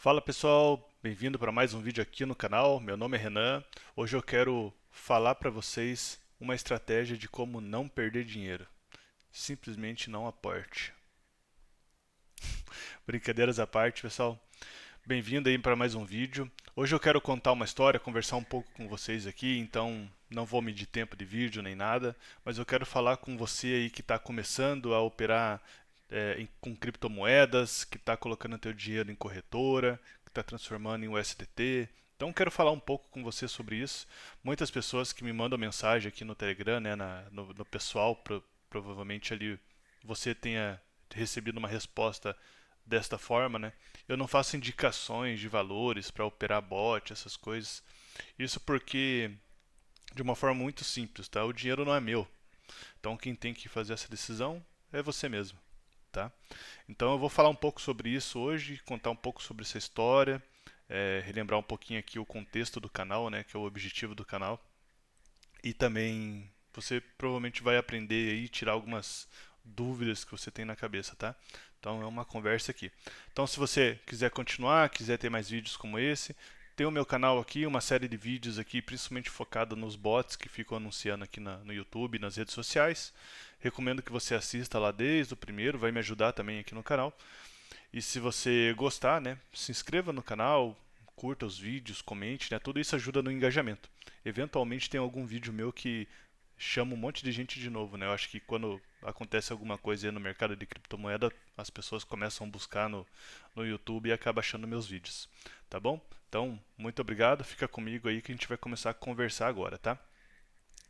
Fala pessoal, bem-vindo para mais um vídeo aqui no canal. Meu nome é Renan. Hoje eu quero falar para vocês uma estratégia de como não perder dinheiro. Simplesmente não aporte. Brincadeiras à parte, pessoal. Bem-vindo aí para mais um vídeo. Hoje eu quero contar uma história, conversar um pouco com vocês aqui, então não vou medir tempo de vídeo nem nada, mas eu quero falar com você aí que está começando a operar com criptomoedas, que está colocando teu dinheiro em corretora, que está transformando em USDT. Então quero falar um pouco com você sobre isso. Muitas pessoas que me mandam mensagem aqui no Telegram, né, no pessoal, provavelmente ali você tenha recebido uma resposta desta forma, né? Eu não faço indicações de valores para operar bot, essas coisas. Isso porque, de uma forma muito simples, tá? O dinheiro não é meu. Então quem tem que fazer essa decisão é você mesmo, tá? Então eu vou falar um pouco sobre isso hoje, contar um pouco sobre essa história, relembrar um pouquinho aqui o contexto do canal, né? Que é o objetivo do canal. E também você provavelmente vai aprender aí, tirar algumas dúvidas que você tem na cabeça, tá? Então é uma conversa aqui. Então se você quiser continuar, quiser ter mais vídeos como esse, tem o meu canal aqui, uma série de vídeos aqui, principalmente focado nos bots que ficam anunciando aqui no YouTube, nas redes sociais. Recomendo que você assista lá desde o primeiro, vai me ajudar também aqui no canal. E se você gostar, né, se inscreva no canal, curta os vídeos, comente, né, tudo isso ajuda no engajamento. Eventualmente tem algum vídeo meu que chama um monte de gente de novo, né? Eu acho que quando acontece alguma coisa aí no mercado de criptomoeda, as pessoas começam a buscar no YouTube e acaba achando meus vídeos, tá bom? Então, muito obrigado, fica comigo aí que a gente vai começar a conversar agora, tá?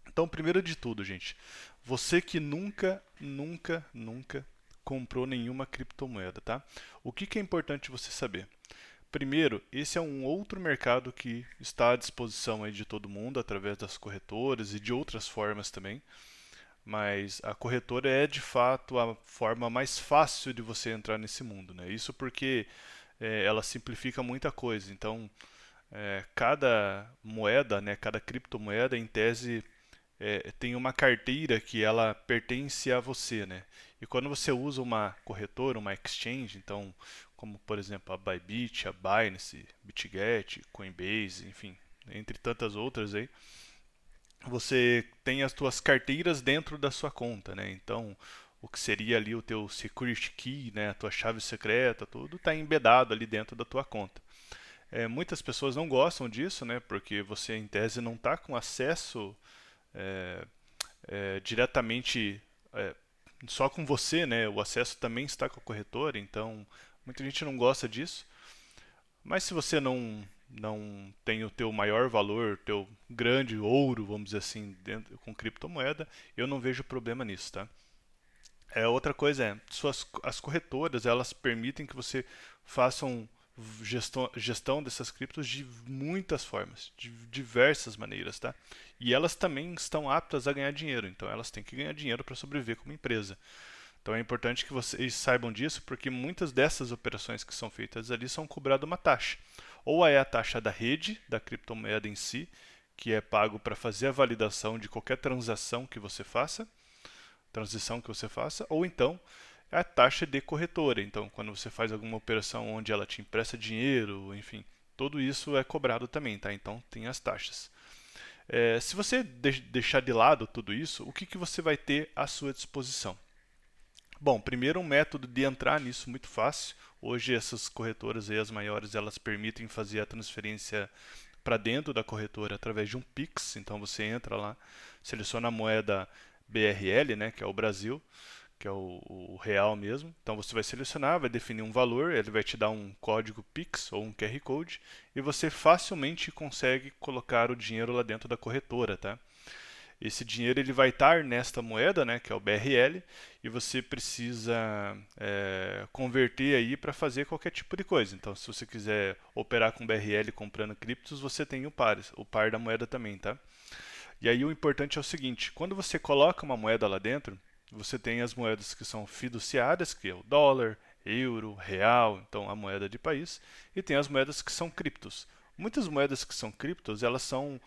Então, primeiro de tudo, gente, você que nunca comprou nenhuma criptomoeda, tá? O que é importante você saber? Primeiro, esse é um outro mercado que está à disposição aí de todo mundo através das corretoras e de outras formas também, mas a corretora é de fato a forma mais fácil de você entrar nesse mundo, né? Isso porque ela simplifica muita coisa. Então, cada moeda, né, cada criptomoeda, em tese, tem uma carteira que ela pertence a você, né? E quando você usa uma corretora, uma exchange, então, como por exemplo a Bybit, a Binance, Bitget, Coinbase, enfim, entre tantas outras aí, você tem as suas carteiras dentro da sua conta, né? Então, o que seria ali o teu security key, né, a tua chave secreta, tudo está embedado ali dentro da tua conta. Muitas pessoas não gostam disso, né? Porque você em tese não está com acesso é, diretamente é, só com você, né? O acesso também está com a corretora, então muita gente não gosta disso. Mas se você não tem o teu maior valor, teu grande ouro, vamos dizer assim, dentro, com criptomoeda, eu não vejo problema nisso, tá? Outra coisa as corretoras elas permitem que você faça gestão dessas criptos de muitas formas, de diversas maneiras, tá? E elas também estão aptas a ganhar dinheiro, então elas têm que ganhar dinheiro para sobreviver como empresa. Então é importante que vocês saibam disso, porque muitas dessas operações que são feitas ali são cobradas uma taxa. Ou é a taxa da rede, da criptomoeda em si, que é pago para fazer a validação de qualquer transição que você faça, ou então é a taxa de corretora. Então, quando você faz alguma operação onde ela te empresta dinheiro, enfim, tudo isso é cobrado também, tá? Então tem as taxas. Se você deixar de lado tudo isso, o que você vai ter à sua disposição? Bom, primeiro um método de entrar nisso muito fácil. Hoje essas corretoras aí, as maiores, elas permitem fazer a transferência para dentro da corretora através de um Pix. Então você entra lá, seleciona a moeda BRL, né, que é o Brasil, que é o real mesmo. Então você vai selecionar, vai definir um valor, ele vai te dar um código Pix ou um QR Code e você facilmente consegue colocar o dinheiro lá dentro da corretora, tá? Esse dinheiro ele vai estar nesta moeda, né, que é o BRL, e você precisa converter aí para fazer qualquer tipo de coisa. Então, se você quiser operar com BRL comprando criptos, você tem o par da moeda também, tá? E aí o importante é o seguinte: quando você coloca uma moeda lá dentro, você tem as moedas que são fiduciárias, que é o dólar, euro, real, então a moeda de país, e tem as moedas que são criptos. Muitas moedas que são criptos, elas são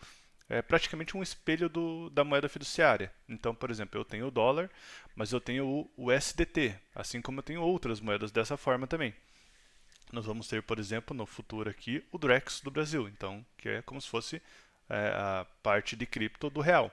praticamente um espelho da moeda fiduciária. Então, por exemplo, eu tenho o dólar, mas eu tenho o USDT, assim como eu tenho outras moedas dessa forma também. nós vamos ter, por exemplo, no futuro aqui, o Drex do Brasil, então, que é como se fosse a parte de cripto do real.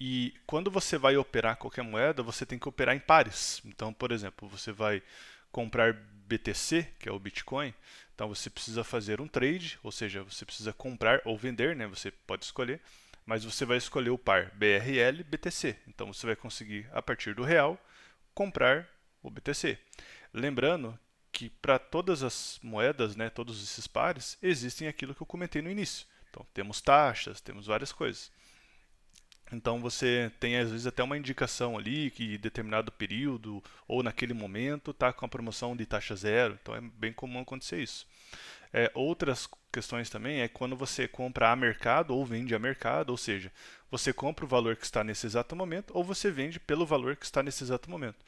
E quando você vai operar qualquer moeda, você tem que operar em pares. Então, por exemplo, você vai comprar BTC, que é o Bitcoin, então você precisa fazer um trade, ou seja, você precisa comprar ou vender, né? Você pode escolher, mas você vai escolher o par BRL BTC. Então você vai conseguir, a partir do real, comprar o BTC. Lembrando que para todas as moedas, né, todos esses pares, existem aquilo que eu comentei no início. Então temos taxas, temos várias coisas. Então você tem às vezes até uma indicação ali que em determinado período ou naquele momento está com a promoção de taxa zero. Então é bem comum acontecer isso. Outras questões também é quando você compra a mercado ou vende a mercado, ou seja, você compra o valor que está nesse exato momento ou você vende pelo valor que está nesse exato momento.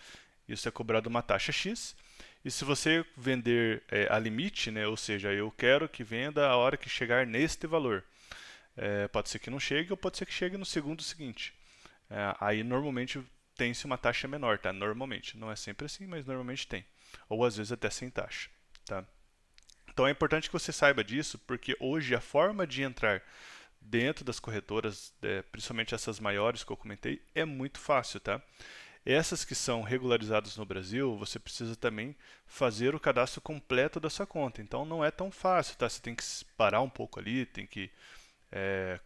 Isso é cobrado uma taxa X. E se você vender a limite, né, ou seja, eu quero que venda a hora que chegar neste valor. Pode ser que não chegue ou pode ser que chegue no segundo seguinte. Aí normalmente tem-se uma taxa menor, tá? Normalmente. Não é sempre assim, mas normalmente tem. Ou às vezes até sem taxa, tá? Então é importante que você saiba disso, porque hoje a forma de entrar dentro das corretoras, principalmente essas maiores que eu comentei, é muito fácil, tá? Essas que são regularizadas no Brasil, você precisa também fazer o cadastro completo da sua conta. Então não é tão fácil, tá? Você tem que parar um pouco ali, tem que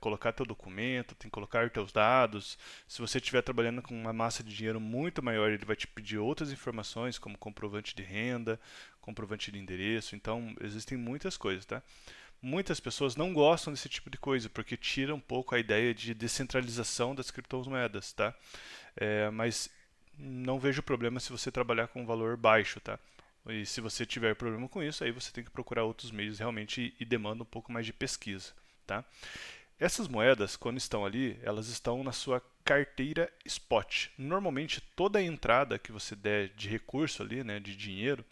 colocar teu documento, tem que colocar teus dados. Se você estiver trabalhando com uma massa de dinheiro muito maior, ele vai te pedir outras informações, como comprovante de renda, comprovante de endereço. Então, existem muitas coisas, tá? Muitas pessoas não gostam desse tipo de coisa, porque tira um pouco a ideia de descentralização das criptomoedas, tá? Mas não vejo problema se você trabalhar com um valor baixo, tá? E se você tiver problema com isso, aí você tem que procurar outros meios realmente e demanda um pouco mais de pesquisa, tá? Essas moedas, quando estão ali, elas estão na sua carteira spot. Normalmente, toda a entrada que você der de recurso ali, né, de dinheiro,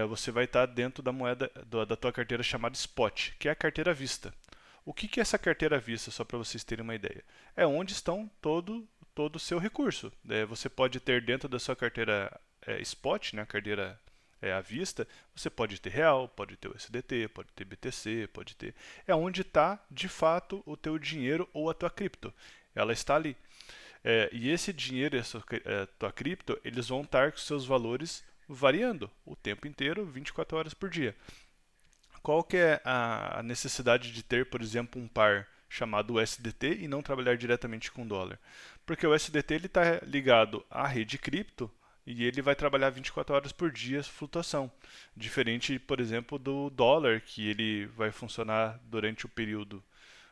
você vai estar dentro da moeda da tua carteira chamada spot, que é a carteira à vista. O que é essa carteira à vista, só para vocês terem uma ideia? É onde estão todo o seu recurso. Você pode ter dentro da sua carteira spot, né, a carteira à vista, você pode ter real, pode ter USDT, pode ter BTC, pode ter. É onde está de fato o teu dinheiro ou a tua cripto. Ela está ali. E esse dinheiro e essa tua cripto, eles vão estar com seus valores variando o tempo inteiro, 24 horas por dia. Qual que é a necessidade de ter, por exemplo, um par chamado USDT e não trabalhar diretamente com dólar? Porque o USDT está ligado à rede cripto e ele vai trabalhar 24 horas por dia flutuação. Diferente, por exemplo, do dólar, que ele vai funcionar durante o período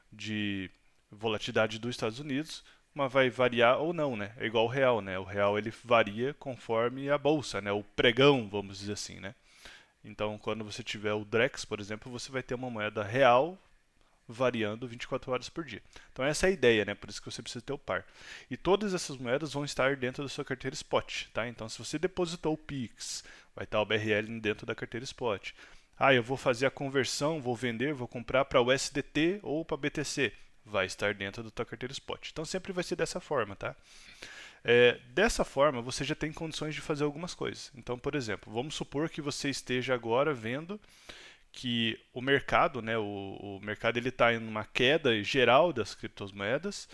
de volatilidade dos Estados Unidos, mas vai variar ou não, né? É igual o real, né? O real ele varia conforme a bolsa, né? O pregão, vamos dizer assim, né? Então, quando você tiver o Drex, por exemplo, você vai ter uma moeda real variando 24 horas por dia. Então essa é a ideia, né? Por isso que você precisa ter o par. E todas essas moedas vão estar dentro da sua carteira spot, tá? Então se você depositou o Pix, vai estar o BRL dentro da carteira spot. Eu vou fazer a conversão, vou vender, vou comprar para o USDT ou para BTC, vai estar dentro da tua carteira spot. Então sempre vai ser dessa forma, tá? Dessa forma, você já tem condições de fazer algumas coisas. Então, por exemplo, vamos supor que você esteja agora vendo que o mercado, né, o mercado ele está em uma queda geral das criptomoedas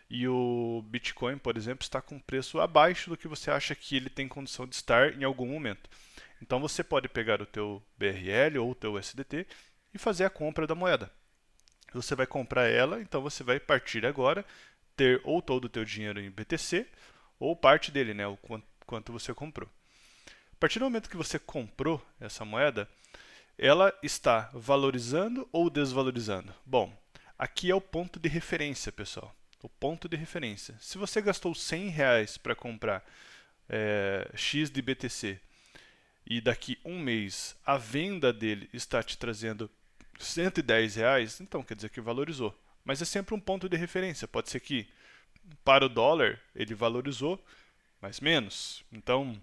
e o Bitcoin, por exemplo, está com um preço abaixo do que você acha que ele tem condição de estar em algum momento. Então você pode pegar o teu BRL ou o teu USDT e fazer a compra da moeda. Você vai comprar ela, então você vai partir agora ter ou todo o teu dinheiro em BTC ou parte dele, né, o quanto você comprou. A partir do momento que você comprou essa moeda, ela está valorizando ou desvalorizando? Bom, aqui é o ponto de referência, pessoal. O ponto de referência. Se você gastou R$ 100 para comprar X de BTC e daqui um mês a venda dele está te trazendo R$ 110, então quer dizer que valorizou. Mas é sempre um ponto de referência. Pode ser que para o dólar ele valorizou, mas menos. Então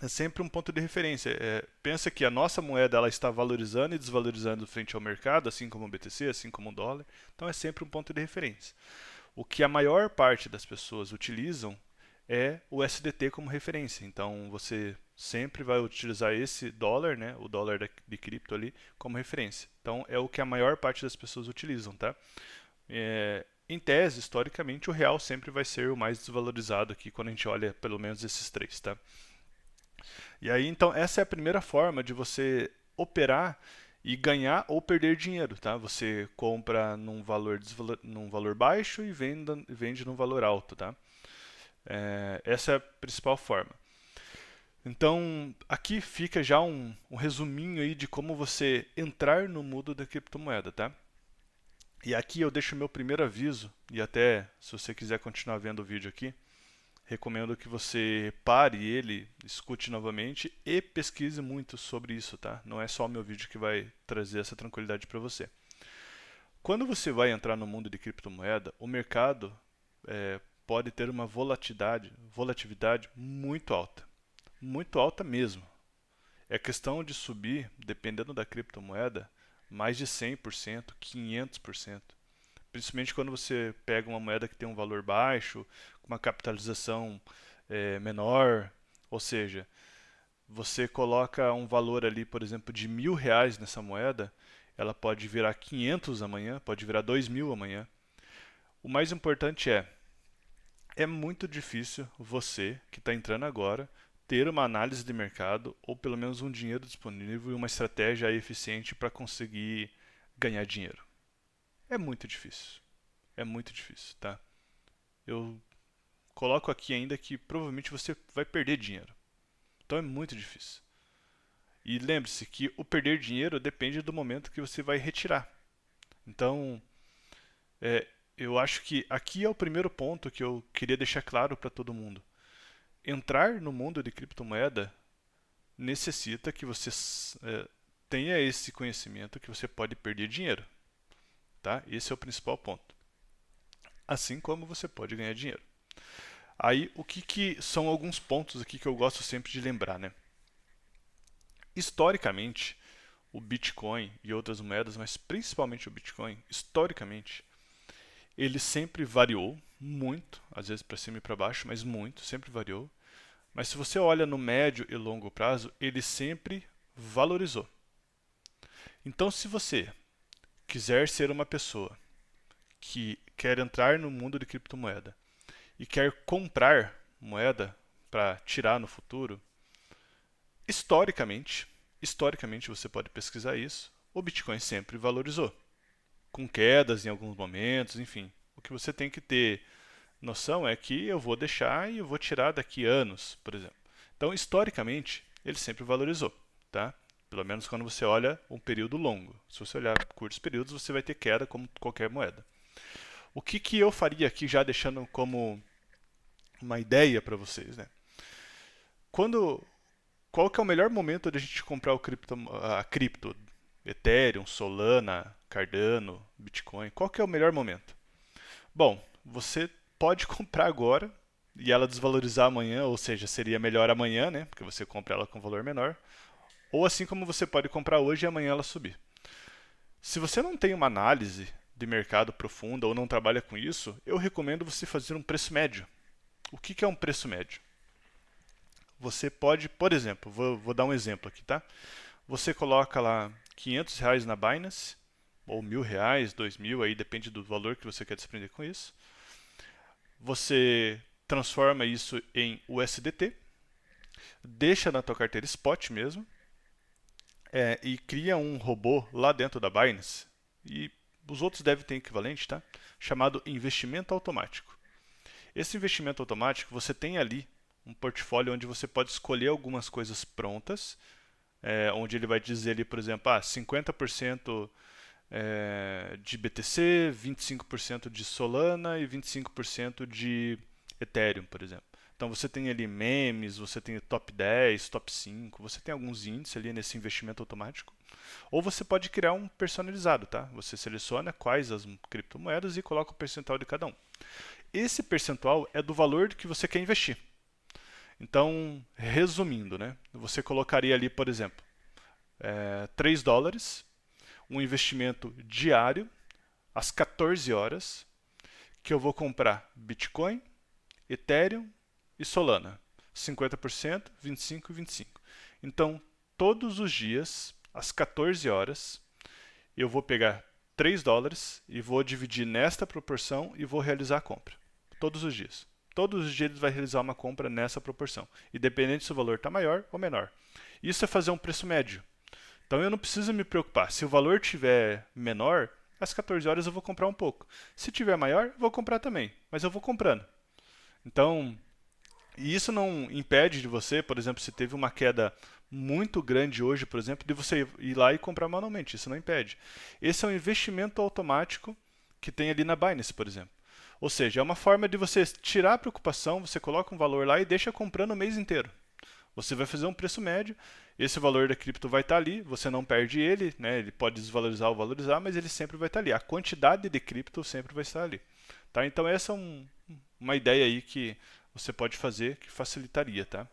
é sempre um ponto de referência. Pensa que a nossa moeda ela está valorizando e desvalorizando frente ao mercado, assim como o BTC, assim como o dólar. Então é sempre um ponto de referência. O que a maior parte das pessoas utilizam é o USDT como referência. Então você sempre vai utilizar esse dólar, né, o dólar de cripto ali, como referência. Então é o que a maior parte das pessoas utilizam, tá? Em tese, historicamente, o real sempre vai ser o mais desvalorizado aqui quando a gente olha pelo menos esses três, tá? E aí, então, essa é a primeira forma de você operar e ganhar ou perder dinheiro, tá? Você compra num valor baixo e vende num valor alto, tá? Essa é a principal forma. Então, aqui fica já um resuminho aí de como você entrar no mundo da criptomoeda, tá? E aqui eu deixo o meu primeiro aviso, e até se você quiser continuar vendo o vídeo aqui, recomendo que você pare ele, escute novamente e pesquise muito sobre isso, tá? Não é só o meu vídeo que vai trazer essa tranquilidade para você. Quando você vai entrar no mundo de criptomoeda, o mercado pode ter uma volatilidade muito alta mesmo. É questão de subir, dependendo da criptomoeda, mais de 100%, 500%. Principalmente quando você pega uma moeda que tem um valor baixo, com uma capitalização menor, ou seja, você coloca um valor ali, por exemplo, de R$ 1.000 nessa moeda, ela pode virar 500 amanhã, pode virar 2.000 amanhã. O mais importante é muito difícil você, que está entrando agora, ter uma análise de mercado ou pelo menos um dinheiro disponível e uma estratégia eficiente para conseguir ganhar dinheiro. É muito difícil. É muito difícil, tá? Eu coloco aqui ainda que provavelmente você vai perder dinheiro. Então é muito difícil. E lembre-se que o perder dinheiro depende do momento que você vai retirar. Então, é, eu acho que aqui é o primeiro ponto que eu queria deixar claro para todo mundo. Entrar no mundo de criptomoeda necessita que você tenha esse conhecimento que você pode perder dinheiro, tá? Esse é o principal ponto. Assim como você pode ganhar dinheiro. Aí, o que são alguns pontos aqui que eu gosto sempre de lembrar, né? Historicamente, o Bitcoin e outras moedas, mas principalmente o Bitcoin, historicamente, ele sempre variou muito, às vezes para cima e para baixo, mas muito, sempre variou. Mas se você olha no médio e longo prazo, ele sempre valorizou. Então, se você quiser ser uma pessoa que quer entrar no mundo de criptomoeda e quer comprar moeda para tirar no futuro, historicamente, historicamente você pode pesquisar isso, o Bitcoin sempre valorizou, com quedas em alguns momentos, enfim. O que você tem que ter noção é que eu vou deixar e eu vou tirar daqui anos, por exemplo. Então, historicamente, ele sempre valorizou, tá? Pelo menos quando você olha um período longo. Se você olhar curtos períodos, você vai ter queda como qualquer moeda. O que eu faria aqui, já deixando como uma ideia para vocês, né? Qual que é o melhor momento de a gente comprar a cripto? Ethereum, Solana, Cardano, Bitcoin. Qual que é o melhor momento? Bom, você pode comprar agora e ela desvalorizar amanhã, ou seja, seria melhor amanhã, né? Porque você compra ela com valor menor. Ou assim como você pode comprar hoje e amanhã ela subir. Se você não tem uma análise de mercado profunda ou não trabalha com isso, eu recomendo você fazer um preço médio. O que é um preço médio? Você pode, por exemplo, vou dar um exemplo aqui, tá? Você coloca lá R$ 500 na Binance, ou R$ 1.000, 2.000, aí depende do valor que você quer desprender com isso. Você transforma isso em USDT, deixa na tua carteira spot mesmo, e cria um robô lá dentro da Binance, e os outros devem ter equivalente, tá? Chamado investimento automático. Esse investimento automático, você tem ali um portfólio onde você pode escolher algumas coisas prontas, onde ele vai dizer ali, por exemplo, 50% de BTC, 25% de Solana e 25% de Ethereum, por exemplo. Então você tem ali memes, você tem top 10, top 5, você tem alguns índices ali nesse investimento automático. Ou você pode criar um personalizado, tá? Você seleciona quais as criptomoedas e coloca o percentual de cada um. Esse percentual é do valor que você quer investir. Então, resumindo, né? Você colocaria ali, por exemplo, $3, um investimento diário, às 14 horas, que eu vou comprar Bitcoin, Ethereum, e Solana, 50%, 25% e 25%. Então, todos os dias, às 14 horas, eu vou pegar $3 e vou dividir nesta proporção e vou realizar a compra. Todos os dias. Todos os dias ele vai realizar uma compra nessa proporção, independente se o valor está maior ou menor. Isso é fazer um preço médio. Então eu não preciso me preocupar. Se o valor estiver menor, às 14 horas eu vou comprar um pouco. Se tiver maior, eu vou comprar também, mas eu vou comprando. Então, e isso não impede de você, por exemplo, se teve uma queda muito grande hoje, por exemplo, de você ir lá e comprar manualmente. Isso não impede. Esse é um investimento automático que tem ali na Binance, por exemplo. Ou seja, é uma forma de você tirar a preocupação, você coloca um valor lá e deixa comprando o mês inteiro. Você vai fazer um preço médio, esse valor da cripto vai estar ali, você não perde ele, né? Ele pode desvalorizar ou valorizar, mas ele sempre vai estar ali. A quantidade de cripto sempre vai estar ali. Tá? Então essa é uma ideia aí que você pode fazer que facilitaria. Tá?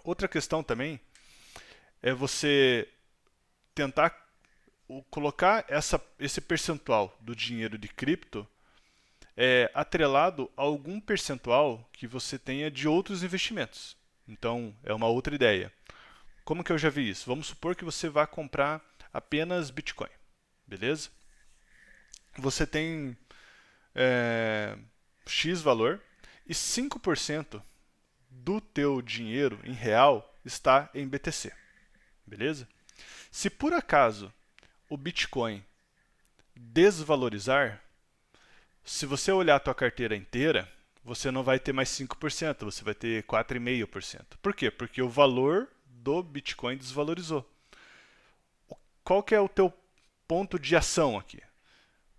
Outra questão também é você tentar colocar esse percentual do dinheiro de cripto atrelado a algum percentual que você tenha de outros investimentos. Então, é uma outra ideia. Como que eu já vi isso? Vamos supor que você vá comprar apenas Bitcoin, beleza? Você tem X valor e 5% do teu dinheiro em real está em BTC, beleza? Se por acaso o Bitcoin desvalorizar, se você olhar a tua carteira inteira, você não vai ter mais 5%, você vai ter 4,5%. Por quê? Porque o valor do Bitcoin desvalorizou. Qual que é o teu ponto de ação aqui?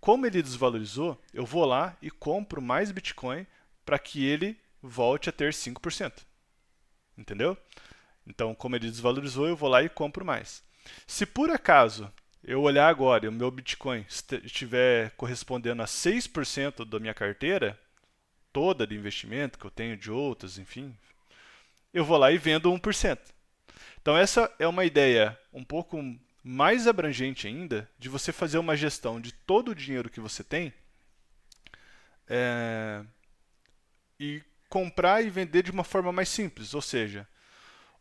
Como ele desvalorizou, eu vou lá e compro mais Bitcoin para que ele volte a ter 5%. Entendeu? Então, como ele desvalorizou, eu vou lá e compro mais. Se por acaso eu olhar agora e o meu Bitcoin estiver correspondendo a 6% da minha carteira, toda de investimento que eu tenho de outras, enfim, eu vou lá e vendo 1%. Então essa é uma ideia um pouco mais abrangente ainda de você fazer uma gestão de todo o dinheiro que você tem e comprar e vender de uma forma mais simples. Ou seja,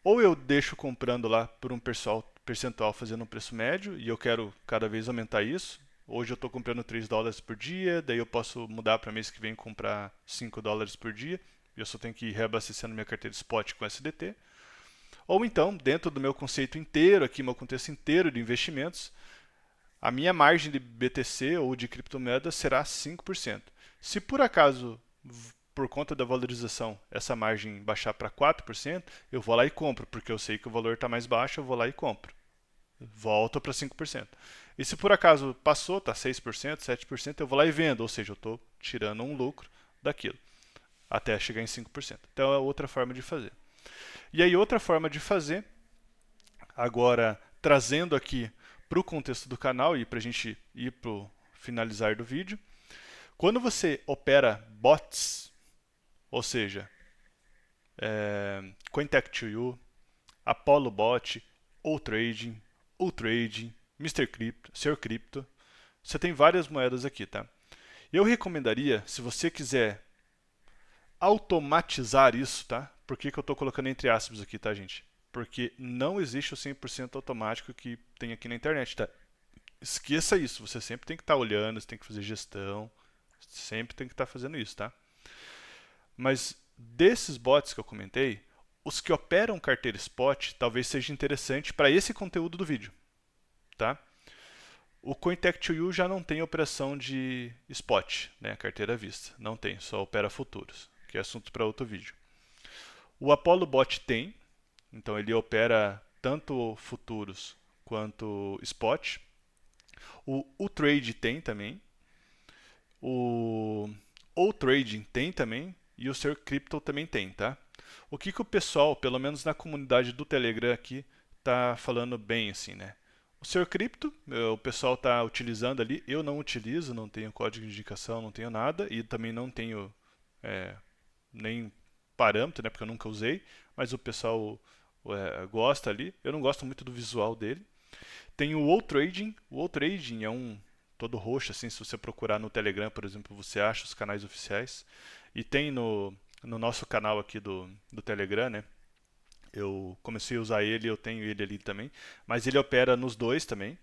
ou eu deixo comprando lá por um percentual fazendo um preço médio e eu quero cada vez aumentar isso. Hoje eu estou comprando $3 por dia, daí eu posso mudar para mês que vem comprar $5 por dia. E eu só tenho que ir reabastecendo minha carteira spot com SDT. Ou então, dentro do meu conceito inteiro, aqui meu contexto inteiro de investimentos, a minha margem de BTC ou de criptomoeda será 5%. Se por acaso, por conta da valorização, essa margem baixar para 4%, eu vou lá e compro, porque eu sei que o valor está mais baixo, eu vou lá e compro. Volta para 5%. E se por acaso passou, está 6%, 7%, eu vou lá e vendo, ou seja, eu estou tirando um lucro daquilo, até chegar em 5%. Então é outra forma de fazer. E aí outra forma de fazer, agora trazendo aqui para o contexto do canal e para a gente ir para o finalizar do vídeo, quando você opera bots, ou seja, Cointech2U, Apollo Bot, OTrading, Mr. Crypto, Sr. Crypto, você tem várias moedas aqui, tá? Eu recomendaria, se você quiser automatizar isso, tá? Por que eu estou colocando entre aspas aqui, tá, gente? Porque não existe o 100% automático que tem aqui na internet, tá? Esqueça isso, você sempre tem que estar olhando, você tem que fazer gestão, sempre tem que estar fazendo isso, tá? Mas desses bots que eu comentei, os que operam carteira spot talvez seja interessante para esse conteúdo do vídeo, tá? O Cointech2U já não tem operação de spot, né, carteira à vista, não tem, só opera futuros, que é assunto para outro vídeo. O Apollo Bot tem, então ele opera tanto futuros quanto spot. O UTrade tem também. O OTrading tem também. E o Sr. Crypto também tem, tá? O que o pessoal, pelo menos na comunidade do Telegram aqui, tá falando bem assim, né? O Sr. Crypto, o pessoal está utilizando ali. Eu não utilizo, não tenho código de indicação, não tenho nada. E também não tenho nem parâmetro, né? Porque eu nunca usei. Mas o pessoal gosta ali. Eu não gosto muito do visual dele. Tem o OTrading. O OTrading é um todo roxo, assim, se você procurar no Telegram, por exemplo, você acha os canais oficiais. E tem no no nosso canal aqui do Telegram, né? Eu comecei a usar ele, eu tenho ele ali também, mas ele opera nos dois também.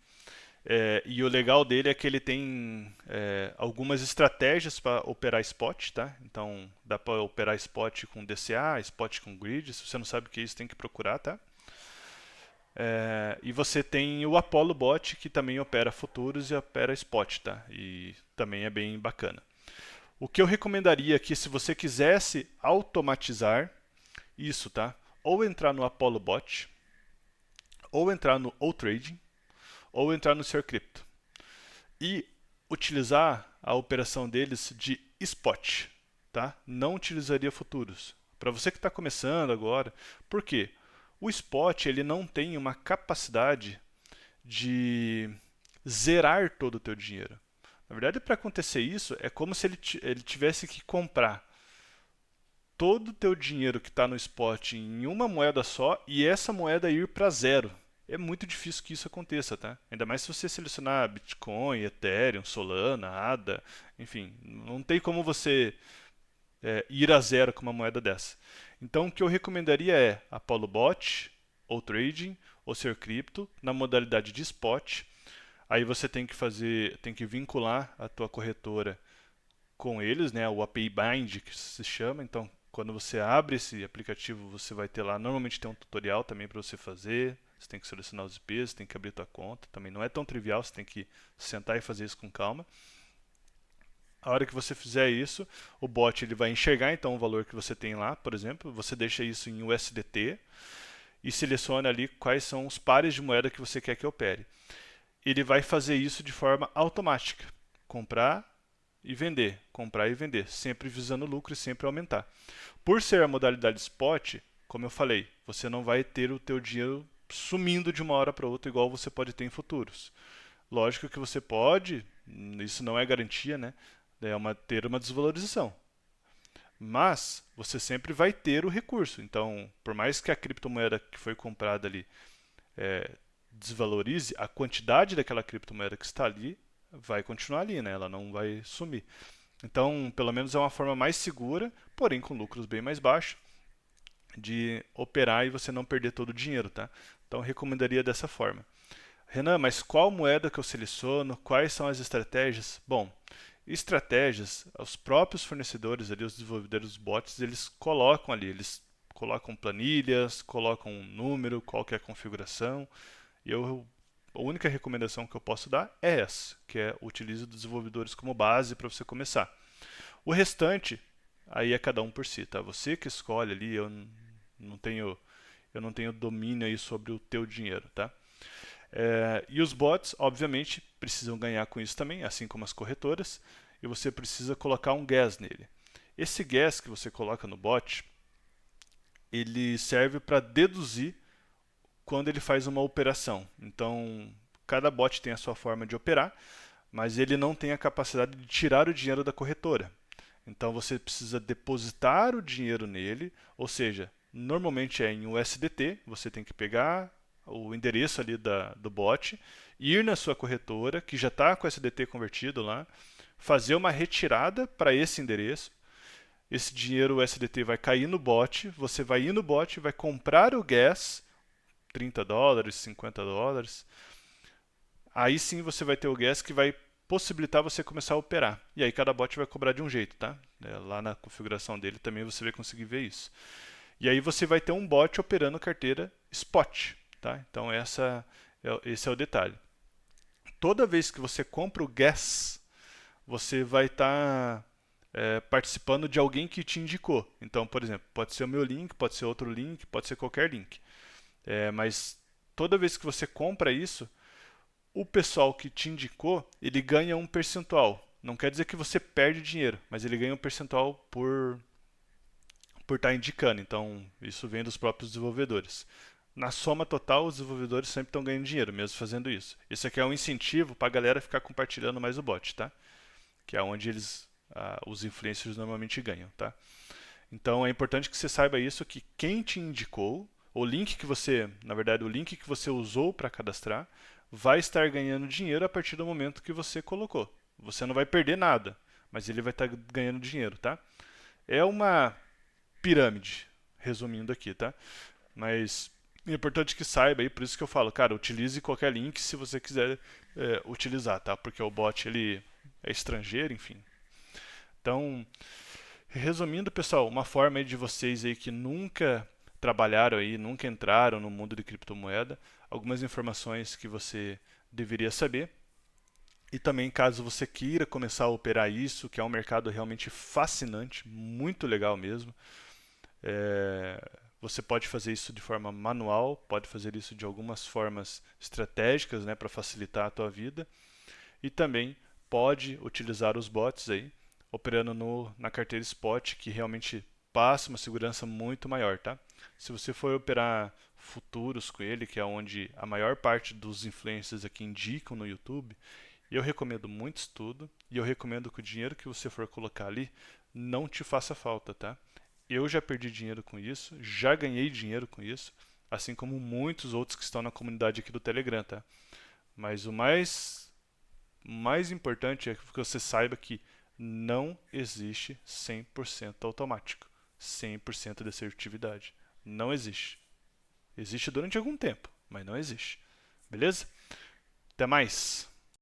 E o legal dele é que ele tem algumas estratégias para operar spot, tá? Então dá para operar spot com DCA, spot com grid. Se você não sabe o que é isso, tem que procurar, tá? E você tem o Apollo Bot, que também opera futuros e opera spot, tá? E também é bem bacana. O que eu recomendaria aqui, se você quisesse automatizar isso, tá? Ou entrar no Apollo Bot, ou entrar no O-Trading, ou entrar no ShareCrypto. E utilizar a operação deles de spot, tá? Não utilizaria futuros. Para você que está começando agora, por quê? O spot ele não tem uma capacidade de zerar todo o teu dinheiro. Na verdade, para acontecer isso, é como se ele tivesse que comprar todo o teu dinheiro que está no spot em uma moeda só e essa moeda ir para zero. É muito difícil que isso aconteça, tá? Ainda mais se você selecionar Bitcoin, Ethereum, Solana, ADA, enfim, não tem como você ir a zero com uma moeda dessa. Então, o que eu recomendaria é Apollo Bot, ou Trading, ou Ser Cripto, na modalidade de spot. Aí você tem que vincular a tua corretora com eles, né, o API Bind que se chama. Então, quando você abre esse aplicativo, você vai ter lá, normalmente tem um tutorial também para você fazer. Você tem que selecionar os IPs, tem que abrir tua conta. Também não é tão trivial, você tem que sentar e fazer isso com calma. A hora que você fizer isso, o bot ele vai enxergar então o valor que você tem lá, por exemplo, você deixa isso em USDT e seleciona ali quais são os pares de moeda que você quer que opere. Ele vai fazer isso de forma automática, comprar e vender, sempre visando lucro e sempre aumentar. Por ser a modalidade spot, como eu falei, você não vai ter o teu dinheiro sumindo de uma hora para outra igual você pode ter em futuros. Lógico que você pode, isso não é garantia, né? Ter uma desvalorização. Mas você sempre vai ter o recurso. Então, por mais que a criptomoeda que foi comprada ali desvalorize, a quantidade daquela criptomoeda que está ali vai continuar ali, né? Ela não vai sumir. Então, pelo menos é uma forma mais segura, porém com lucros bem mais baixos, de operar e você não perder todo o dinheiro, tá? Então, eu recomendaria dessa forma. Renan, mas qual moeda que eu seleciono? Quais são as estratégias? Bom, estratégias, os próprios fornecedores ali, os desenvolvedores dos bots, eles colocam ali, eles colocam planilhas, colocam um número, qual que é a configuração. E a única recomendação que eu posso dar é essa, que é utilize os desenvolvedores como base para você começar. O restante, aí é cada um por si, tá? Você que escolhe ali, não tenho, eu não tenho domínio aí sobre o teu dinheiro, tá? E os bots, obviamente, precisam ganhar com isso também, assim como as corretoras, e você precisa colocar um gas nele. Esse gas que você coloca no bot, ele serve para deduzir quando ele faz uma operação. Então, cada bot tem a sua forma de operar, mas ele não tem a capacidade de tirar o dinheiro da corretora. Então, você precisa depositar o dinheiro nele, ou seja, normalmente é em USDT, você tem que pegar o endereço ali do bot, ir na sua corretora, que já está com o USDT convertido lá, fazer uma retirada para esse endereço. Esse dinheiro USDT vai cair no bot, você vai ir no bot, vai comprar o gas, $30, $50. Aí sim você vai ter o gas que vai possibilitar você começar a operar. E aí cada bot vai cobrar de um jeito, tá? Lá na configuração dele também você vai conseguir ver isso. E aí você vai ter um bot operando carteira spot, tá? Então esse é o detalhe. Toda vez que você compra o gas, você vai estar participando de alguém que te indicou. Então, por exemplo, pode ser o meu link, pode ser outro link, pode ser qualquer link. Mas toda vez que você compra isso, o pessoal que te indicou, ele ganha um percentual. Não quer dizer que você perde dinheiro, mas ele ganha um percentual por estar indicando. Então, isso vem dos próprios desenvolvedores. Na soma total, os desenvolvedores sempre estão ganhando dinheiro, mesmo fazendo isso. Isso aqui é um incentivo para a galera ficar compartilhando mais o bot, tá? Que é onde os influencers normalmente ganham, tá? Então, é importante que você saiba isso, que quem te indicou, o link que você, na verdade, o link que você usou para cadastrar, vai estar ganhando dinheiro a partir do momento que você colocou. Você não vai perder nada, mas ele vai estar ganhando dinheiro, tá? É uma pirâmide, resumindo aqui, tá? Mas é importante que saiba aí, por isso que eu falo, cara, utilize qualquer link se você quiser utilizar, tá? Porque o bot ele é estrangeiro, enfim. Então, resumindo, pessoal, uma forma aí de vocês aí que nunca trabalharam aí, nunca entraram no mundo de criptomoeda, algumas informações que você deveria saber. E também, caso você queira começar a operar isso, que é um mercado realmente fascinante, muito legal mesmo, você pode fazer isso de forma manual, pode fazer isso de algumas formas estratégicas, né, para facilitar a tua vida, e também pode utilizar os bots aí, operando na carteira Spot, que realmente passa uma segurança muito maior, tá? Se você for operar futuros com ele, que é onde a maior parte dos influencers aqui indicam no YouTube, eu recomendo muito estudo e eu recomendo que o dinheiro que você for colocar ali não te faça falta, tá? Eu já perdi dinheiro com isso, já ganhei dinheiro com isso, assim como muitos outros que estão na comunidade aqui do Telegram, tá? Mas o mais importante é que você saiba que não existe 100% automático, 100% de assertividade. Não existe. Existe durante algum tempo, mas não existe. Beleza? Até mais!